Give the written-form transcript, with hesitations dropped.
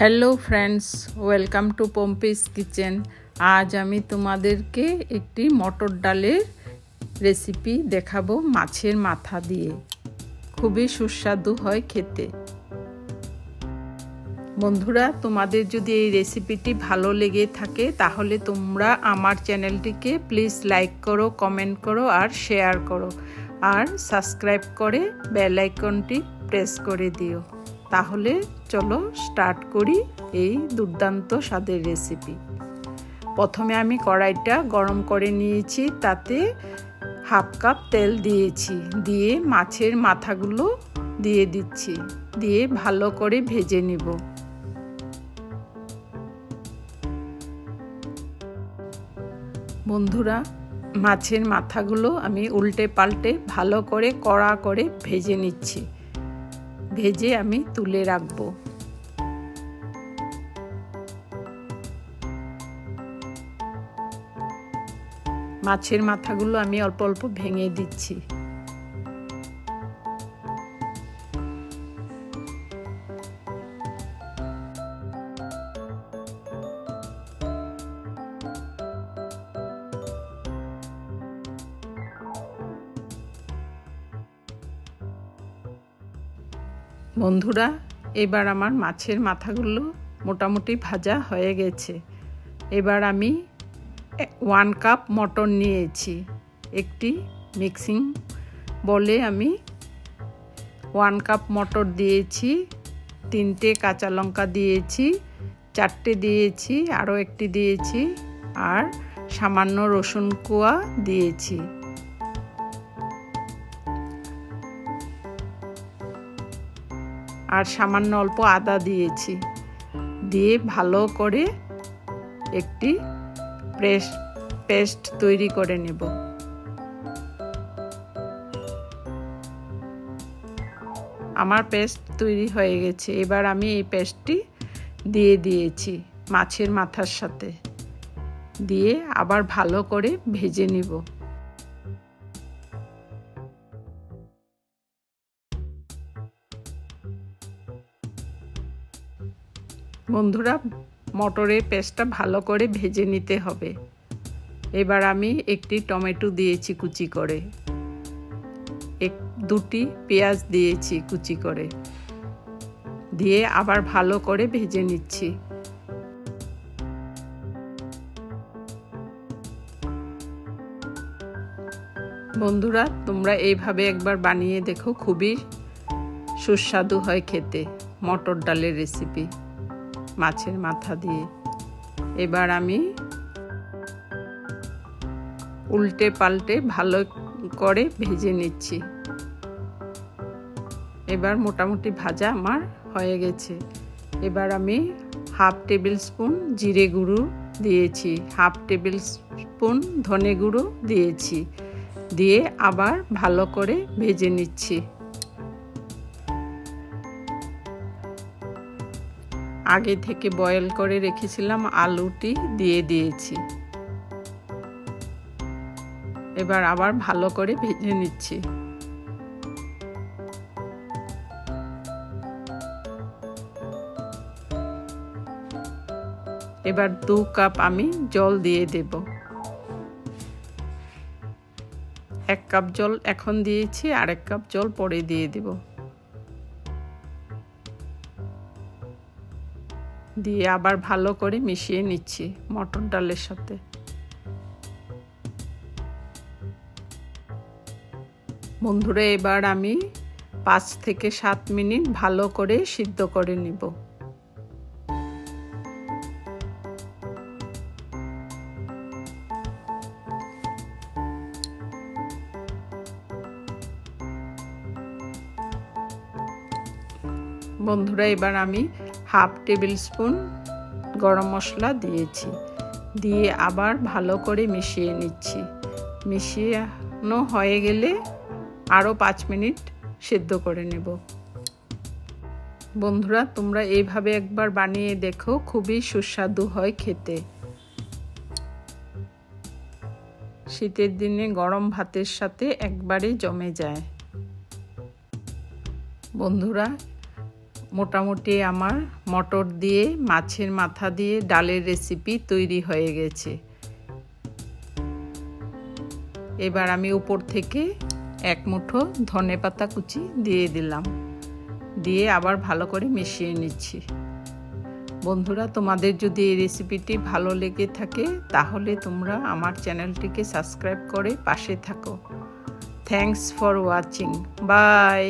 Hello friends, welcome to Pompi's kitchen. আজ আমি তোমাদেরকে একটি মটর ডালের রেসিপি দেখাবো মাছের মাথা দিয়ে। খুবই সুস্বাদু হয় খেতে। বন্ধুরা, তোমাদের যদি এই রেসিপিটি ভালো লেগে থাকে তাহলে তোমরা আমার চ্যানেলটিকে প্লিজ লাইক করো, কমেন্ট করো আর শেয়ার করো, আর সাবস্ক্রাইব করে বেল আইকনটি প্রেস করে দিও। তাহলে চলো স্টার্ট করি এই দুর্দান্ত স্বাদের রেসিপি। প্রথমে আমি কড়াইটা গরম করে নিয়েছি, তাতে হাফ কাপ তেল দিয়েছি, দিয়ে মাছের মাথাগুলো দিয়ে দিচ্ছি, দিয়ে ভালো করে ভেজে নিব। বন্ধুরা, মাছের মাথাগুলো আমি উল্টে পাল্টে ভালো করে কড়া করে ভেজে নিচ্ছি। ভেজে আমি তুলে রাখব। মাছের মাথাগুলো আমি অল্প অল্প ভেঙে দিচ্ছি। বন্ধুরা, এবার আমার মাছের মাথাগুলো মোটামুটি ভাজা হয়ে গেছে। এবার আমি 1 কাপ মটন নিয়েছি। একটি মিক্সিং বলে আমি 1 কাপ মটর দিয়েছি, 3টে কাঁচা লঙ্কা দিয়েছি, 4টে দিয়েছি, আরও একটি দিয়েছি, আর সামান্য রসুন কোয়া দিয়েছি। আর সামান্য অল্প আদা দিয়েছি। দিয়ে ভালো করে একটি পেস্ট তৈরি করে নেব। আমার পেস্ট তৈরি হয়ে গেছে। এবার আমি এই পেস্টটি দিয়ে দিয়েছি মাছের মাথার সাথে, দিয়ে আবার ভালো করে ভেজে নিব। বন্ধুরা, মটরের পেস্টটা ভালো করে ভেজে নিতে হবে। এবার আমি একটি টমেটো দিয়েছি কুচি করে, 2টি পেঁয়াজ দিয়েছি কুচি করে, দিয়ে আবার ভালো করে ভেজে নিচ্ছি। বন্ধুরা, তোমরা এইভাবে একবার বানিয়ে দেখো, খুবই সুস্বাদু হয় খেতে মটর ডালের রেসিপি মাছের মাথা দিয়ে। এবার আমি উল্টে পাল্টে ভালো করে ভেজে নিচ্ছি। এবার মোটামুটি ভাজা আমার হয়ে গেছে। এবার আমি হাফ টেবিল স্পুন জিরে গুঁড়ো দিয়েছি, হাফ টেবিল স্পুন ধনে গুঁড়ো দিয়েছি, দিয়ে আবার ভালো করে ভেজে নিচ্ছি। আগে থেকে বয়েল করে রেখেছিলাম আলুটি দিয়ে দিয়েছি। এবার আবার ভালো করে ভেজে নিচ্ছি। এবার 2 কাপ আমি জল দিয়ে দেব। 1 কাপ জল এখন দিয়েছি, আর 1 কাপ জল পরে দিয়ে দেব। দিয়ে আবার ভালো করে মিশিয়ে নিচ্ছি মটর ডালের সাথে। বন্ধুরা, এবার আমি 5 থেকে 7 মিনিট ভালো করে সিদ্ধ করে নিব। বন্ধুরা, এবার আমি হাফ টেবিল স্পুন গরম মশলা দিয়েছি, দিয়ে আবার ভালো করে মিশিয়ে নিচ্ছি। মিশিয়ে হয়ে গেলে আরও 5 মিনিট সিদ্ধ করে নেব। বন্ধুরা, তোমরা এইভাবে একবার বানিয়ে দেখো, খুবই সুস্বাদু হয় খেতে। শীতের দিনে গরম ভাতের সাথে একবারে জমে যায়। বন্ধুরা, মোটামুটি আমার মটর দিয়ে মাছের মাথা দিয়ে ডালের রেসিপি তৈরি হয়ে গেছে। এবার আমি উপর থেকে এক মুঠো ধনেপাতা কুচি দিয়ে দিলাম, দিয়ে আবার ভালো করে মিশিয়ে নিচ্ছি। বন্ধুরা, তোমাদের যদি এই রেসিপিটি ভালো লেগে থাকে তাহলে তোমরা আমার চ্যানেলটিকে সাবস্ক্রাইব করে পাশে থাকো। Thanks for watching. বাই।